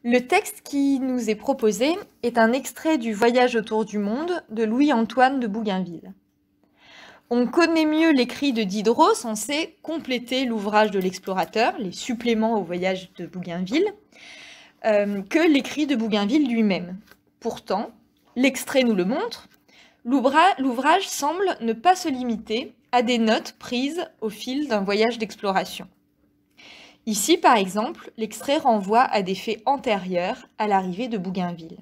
Le texte qui nous est proposé est un extrait du Voyage autour du monde de Louis-Antoine de Bougainville. On connaît mieux l'écrit de Diderot, censé compléter l'ouvrage de l'explorateur, les suppléments au Voyage de Bougainville, que l'écrit de Bougainville lui-même. Pourtant, l'extrait nous le montre, l'ouvrage semble ne pas se limiter à des notes prises au fil d'un voyage d'exploration. Ici, par exemple, l'extrait renvoie à des faits antérieurs à l'arrivée de Bougainville.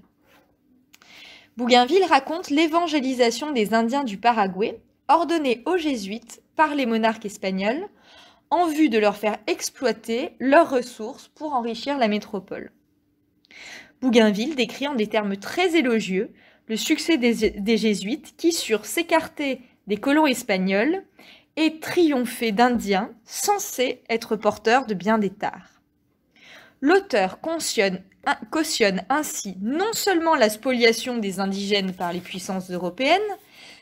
Bougainville raconte l'évangélisation des Indiens du Paraguay, ordonnée aux Jésuites par les monarques espagnols, en vue de leur faire exploiter leurs ressources pour enrichir la métropole. Bougainville décrit en des termes très élogieux le succès des Jésuites qui surent s'écarter des colons espagnols et triompher d'Indiens censés être porteurs de bien des tares. L'auteur cautionne ainsi non seulement la spoliation des indigènes par les puissances européennes,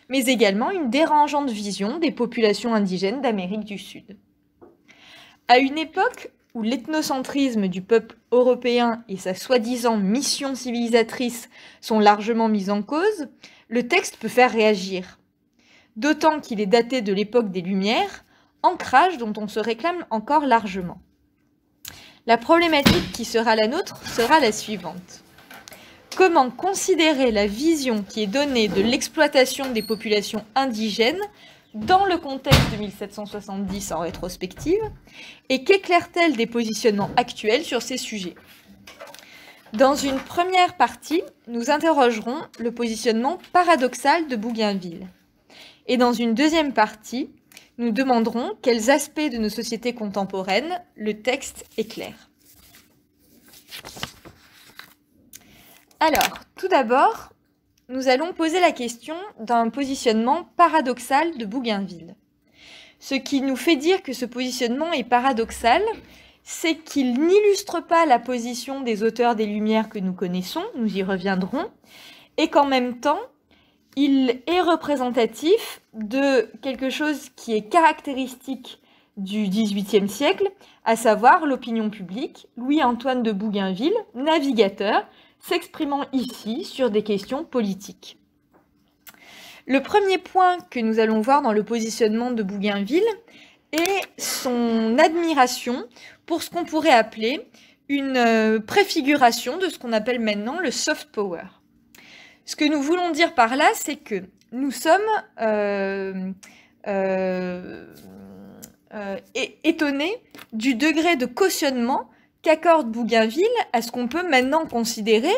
mais également une dérangeante vision des populations indigènes d'Amérique du Sud. À une époque où l'ethnocentrisme du peuple européen et sa soi-disant mission civilisatrice sont largement mis en cause, le texte peut faire réagir. D'autant qu'il est daté de l'époque des Lumières, ancrage dont on se réclame encore largement. La problématique qui sera la nôtre sera la suivante. Comment considérer la vision qui est donnée de l'exploitation des populations indigènes dans le contexte de 1770 en rétrospective, et qu'éclaire-t-elle des positionnements actuels sur ces sujets? Dans une première partie, nous interrogerons le positionnement paradoxal de Bougainville. Et dans une deuxième partie, nous demanderons quels aspects de nos sociétés contemporaines le texte éclaire. Alors, tout d'abord, nous allons poser la question d'un positionnement paradoxal de Bougainville. Ce qui nous fait dire que ce positionnement est paradoxal, c'est qu'il n'illustre pas la position des auteurs des Lumières que nous connaissons, nous y reviendrons, et qu'en même temps, il est représentatif de quelque chose qui est caractéristique du XVIIIe siècle, à savoir l'opinion publique, Louis-Antoine de Bougainville, navigateur, s'exprimant ici sur des questions politiques. Le premier point que nous allons voir dans le positionnement de Bougainville est son admiration pour ce qu'on pourrait appeler une préfiguration de ce qu'on appelle maintenant le soft power. Ce que nous voulons dire par là, c'est que nous sommes étonnés du degré de cautionnement qu'accorde Bougainville à ce qu'on peut maintenant considérer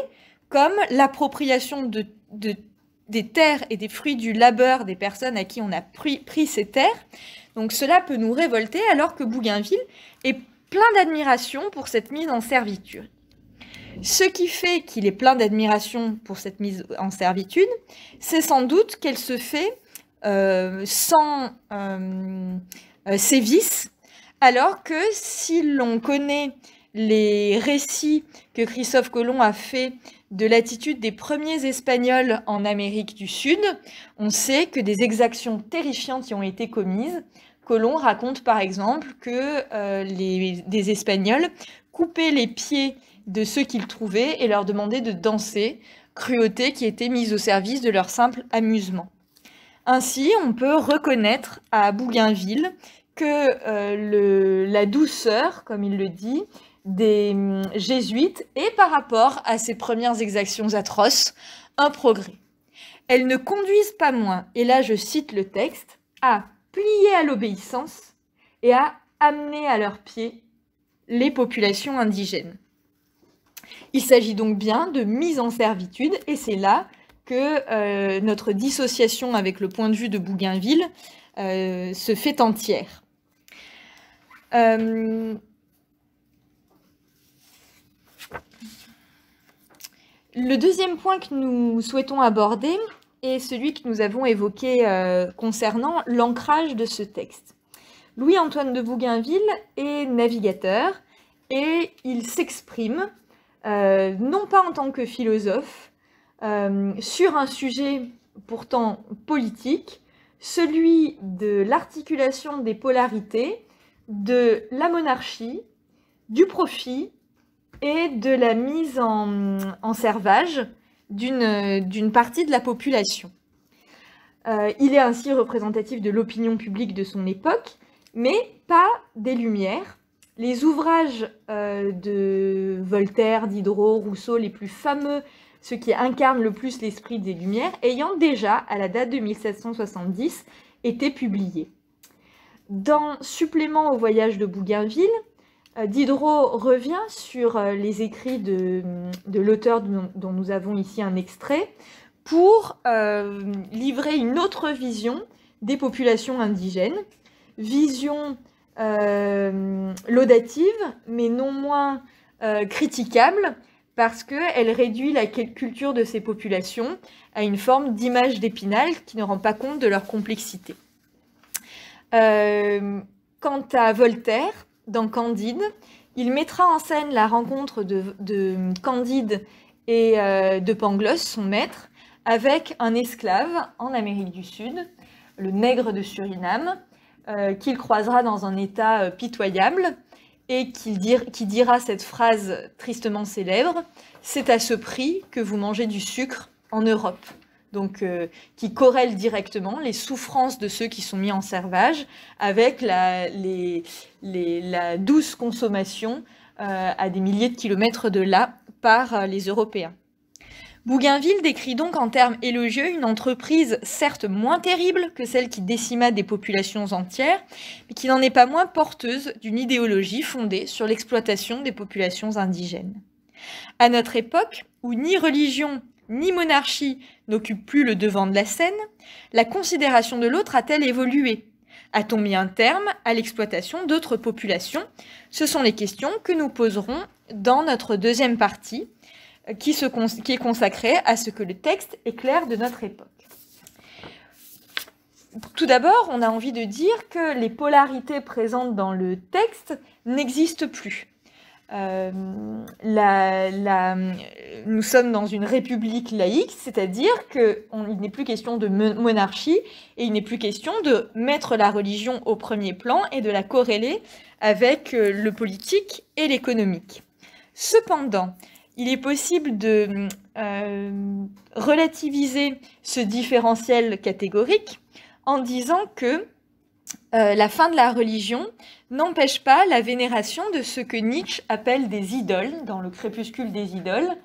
comme l'appropriation des terres et des fruits du labeur des personnes à qui on a pris ces terres. Donc cela peut nous révolter alors que Bougainville est plein d'admiration pour cette mise en servitude. Ce qui fait qu'il est plein d'admiration pour cette mise en servitude, c'est sans doute qu'elle se fait sans sévices, alors que si l'on connaît les récits que Christophe Colomb a fait de l'attitude des premiers Espagnols en Amérique du Sud, on sait que des exactions terrifiantes y ont été commises. Colomb raconte par exemple que des Espagnols coupaient les pieds de ceux qu'ils trouvaient et leur demandaient de danser, cruauté qui était mise au service de leur simple amusement. Ainsi, on peut reconnaître à Bougainville que la douceur, comme il le dit, des jésuites est par rapport à ces premières exactions atroces un progrès. Elles ne conduisent pas moins, et là je cite le texte, à plier à l'obéissance et à amener à leurs pieds les populations indigènes. Il s'agit donc bien de mise en servitude, et c'est là que notre dissociation avec le point de vue de Bougainville se fait entière. Le deuxième point que nous souhaitons aborder est celui que nous avons évoqué concernant l'ancrage de ce texte. Louis-Antoine de Bougainville est navigateur et il s'exprime, non pas en tant que philosophe, sur un sujet pourtant politique, celui de l'articulation des polarités, de la monarchie, du profit et de la mise en servage d'une partie de la population. Il est ainsi représentatif de l'opinion publique de son époque, mais pas des Lumières. Les ouvrages de Voltaire, Diderot, Rousseau, les plus fameux, ceux qui incarnent le plus l'esprit des Lumières, ayant déjà, à la date de 1770, été publiés. Dans Supplément au voyage de Bougainville, Diderot revient sur les écrits de l'auteur dont nous avons ici un extrait pour livrer une autre vision des populations indigènes, vision laudative, mais non moins critiquable, parce qu'elle réduit la culture de ces populations à une forme d'image d'Épinal qui ne rend pas compte de leur complexité. Quant à Voltaire, dans Candide, il mettra en scène la rencontre de Candide et de Pangloss, son maître, avec un esclave en Amérique du Sud, le nègre de Suriname, qu'il croisera dans un état pitoyable et qui dira cette phrase tristement célèbre « C'est à ce prix que vous mangez du sucre en Europe ». Donc, qui corrèle directement les souffrances de ceux qui sont mis en servage avec la douce consommation à des milliers de kilomètres de là par les Européens. Bougainville décrit donc en termes élogieux une entreprise certes moins terrible que celle qui décima des populations entières, mais qui n'en est pas moins porteuse d'une idéologie fondée sur l'exploitation des populations indigènes. À notre époque, où ni religion ni monarchie n'occupent plus le devant de la scène, la considération de l'autre a-t-elle évolué? A-t-on mis un terme à l'exploitation d'autres populations? Ce sont les questions que nous poserons dans notre deuxième partie, qui est consacrée à ce que le texte éclaire de notre époque. Tout d'abord, on a envie de dire que les polarités présentes dans le texte n'existent plus. Nous sommes dans une république laïque, c'est-à-dire qu'il n'est plus question de monarchie et il n'est plus question de mettre la religion au premier plan et de la corréler avec le politique et l'économique. Cependant, il est possible de relativiser ce différentiel catégorique en disant que la fin de la religion n'empêche pas la vénération de ce que Nietzsche appelle des idoles, dans le crépuscule des idoles,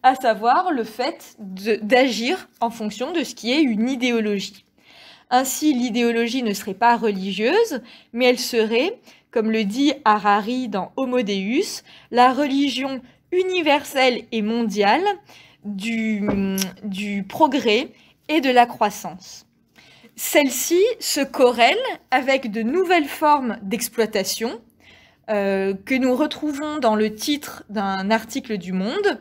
à savoir le fait d'agir en fonction de ce qui est une idéologie. Ainsi, l'idéologie ne serait pas religieuse, mais elle serait, comme le dit Harari dans Homo Deus, la religion universelle et mondiale du progrès et de la croissance. Celle-ci se corrèle avec de nouvelles formes d'exploitation que nous retrouvons dans le titre d'un article du Monde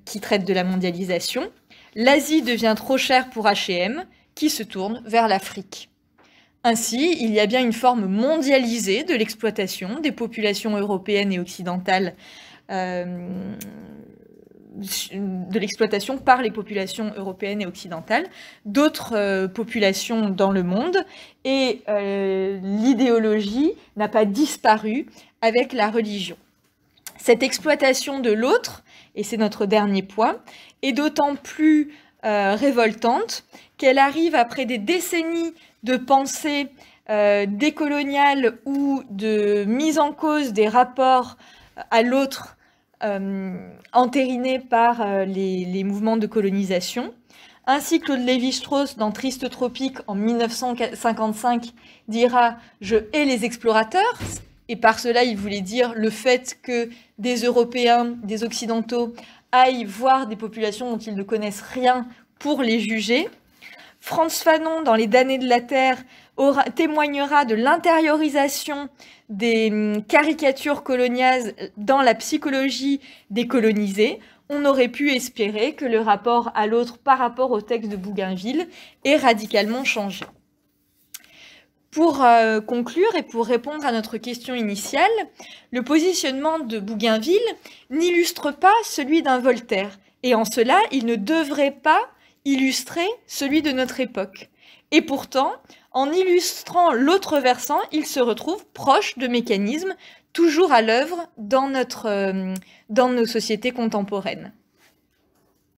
qui traite de la mondialisation. L'Asie devient trop chère pour H&M, qui se tourne vers l'Afrique. Ainsi, il y a bien une forme mondialisée de l'exploitation des populations européennes et occidentales de l'exploitation par les populations européennes et occidentales, d'autres populations dans le monde, et l'idéologie n'a pas disparu avec la religion. Cette exploitation de l'autre, et c'est notre dernier point, est d'autant plus révoltante qu'elle arrive après des décennies de pensée décoloniale ou de mise en cause des rapports à l'autre entérinés par les mouvements de colonisation. Ainsi, Claude Lévi-Strauss, dans Triste Tropique, en 1955, dira « Je hais les explorateurs ». Et par cela, il voulait dire le fait que des Européens, des Occidentaux, aillent voir des populations dont ils ne connaissent rien pour les juger. Frantz Fanon, dans Les damnés de la Terre, témoignera de l'intériorisation des caricatures coloniales dans la psychologie des colonisés. On aurait pu espérer que le rapport à l'autre par rapport au texte de Bougainville ait radicalement changé. Pour conclure et pour répondre à notre question initiale, le positionnement de Bougainville n'illustre pas celui d'un Voltaire, et en cela, il ne devrait pas illustrer celui de notre époque. Et pourtant, en illustrant l'autre versant, il se retrouve proche de mécanismes toujours à l'œuvre dans nos sociétés contemporaines.